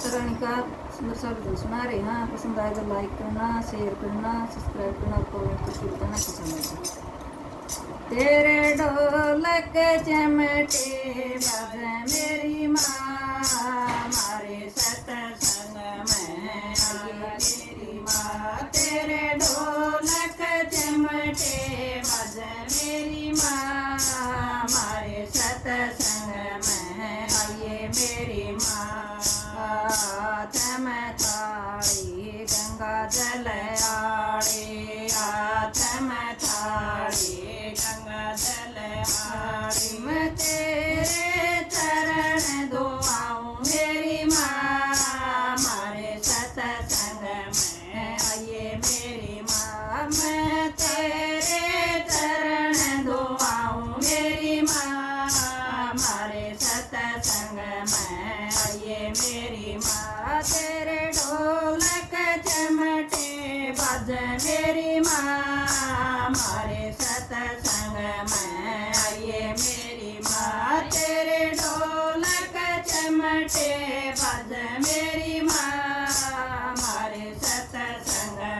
रानी का सुंदर सा भजन सुना रहे हैं। पसंद आए तो लाइक करना, शेयर करना, सब्सक्राइब करना और कमेंट करके बताना कैसा लगा। तेरे ढोलक चमटे बाजे मेरी माँ, मारे सत्संग में आई मेरी माँ। तेरे ढोलक चमटे बाजे मेरी माँ, मारे सत्संग में आई मेरी माँ। हाथ में थाली गंगा जल आड़े, हाथ में थाली गंगा जल आड़े। मैं तेरे चरण धोआऊं मेरी माँ, मारे सत्संग में आइए मेरी माँ। मैं तेरे चरण धोआऊं मेरी माँ, मारे सत्संग में आइए मेरी माँ। तेरे ढोलक चमटे बाजे मेरी माँ, मारे सत्संग में आइए मेरी माँ। तेरे ढोलक चमटे बाजे मेरी माँ, मारे सत्संग में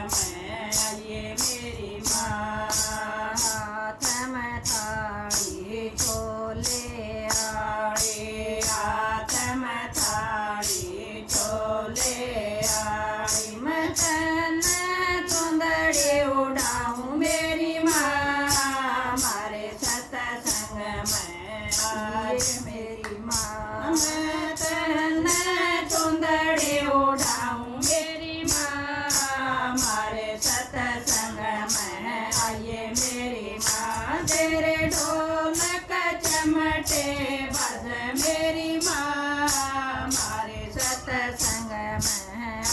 आइए मेरी माँ। हाथ में थाली छोले आड़े, हाथ में थाली छोले आड़े। मैं तन चुंदड़ी उड़ाऊं मेरी माँ, मारे सत्संग में आए मेरी माँ। मैं तन चुंदड़ी उड़ाऊं मेरी माँ, मारे सत्संग में आइए मेरी माँ। तेरे ढोलक चमटे बाजे मेरी माँ, मारे सत्संग में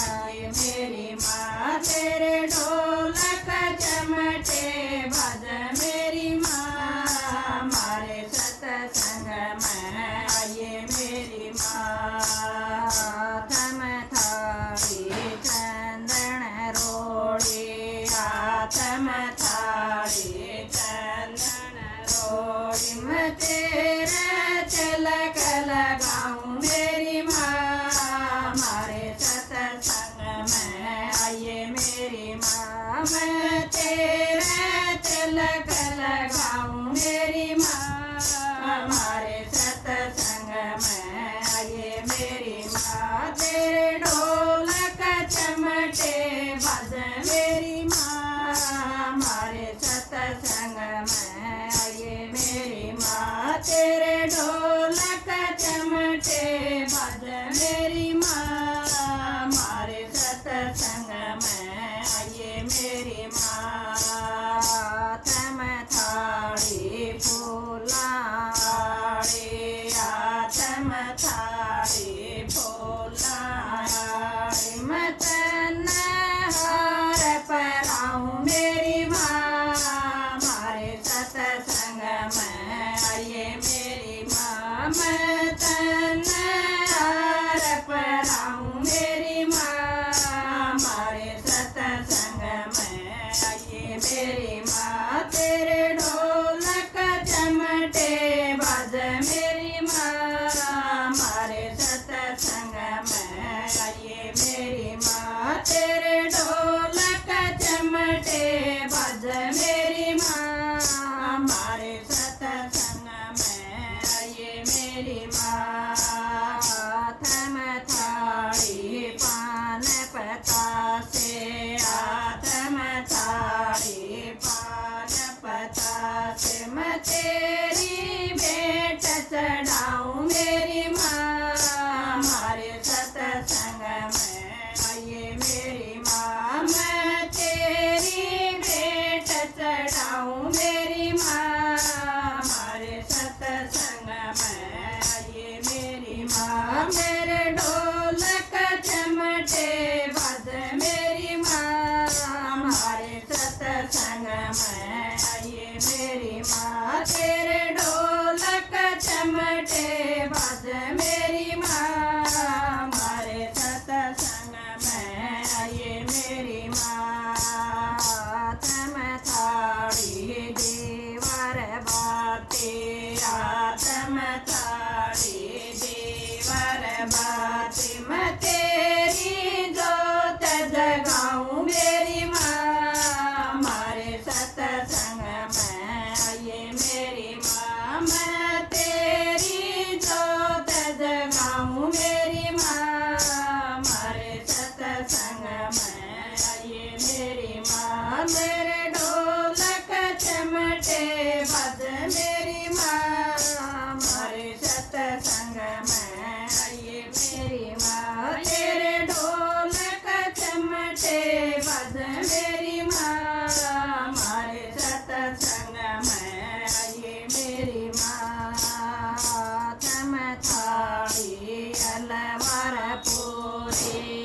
आइए मेरी माँ। तेरे ढोलक चमटे बाजे मेरी माँ, मारे सत्संग में आइए मेरी माँ। हाथ में थाली चंदन रोड़ी, हाथ में थाली चंदन रोड़ी। मैं तेरे तिलक लगाऊं मेरी माँ, मारे सत्संग में आइए मेरी माँ। मैं तेरे तिलक लगाऊं मेरी माँ, मारे सत्संग में आइए मेरी माँ। तेरे ढोलक चमटे बाजे मेरी माँ, मारे सत्संग में आइए मेरी माँ। तेरे ढोलक चमटे बाजे मेरी माँ, मारे सत्संग में आइए मेरी माँ। हाथ में थाली फूलाड़े, हाथ में थाली फूलाड़े। मैं तन हार पहनाऊं मेरी माँ, मारे सत्संग में आइए मेरी माँ। मैं तन हार पहनाऊं मेरी माँ, मारे सत्संग में आइए मेरी माँ। तेरे ढोलक चमटे बाजे मेरी माँ, मारे सत्संग में आइए मेरी माँ। तेरे ढोलक चमटे बाजे मेरी माँ, मारे सत्संग में आइए मेरी माँ। हाथ में थाली पान पतासे, हाथ में थाली पान पतासे। मैं तेरी भेंट चढ़ाऊं मेरी माँ, मारे सत्संग में आइए मेरी माँ। मैं तेरी भेंट चढ़ाऊं मेरी माँ, मारे सत्संग में आइए मेरी माँ। मेरे ढोलक चमटे बाजे मेरी माँ, मारे सत्संग में आइए मेरी माँ। तेरे ढोलक चमटे बाजे मेरी माँ, मारे सत्संग में आइए मेरी माँ। हाथ में थाली देवर बाते, हाथ में थाली देवर बाते। मैं आऊं मेरी माँ हमारे सत्संग में आइए मेरी माँ मेरे ढोलक चमटे बद मेरी माँ हमारे सत्संग में आइए मेरी माँ तेरे ढोलक चमटे बद मेरी माँ हमारे सत्संग में आइए मेरी माँ थम थाड़ी अलवर पूरी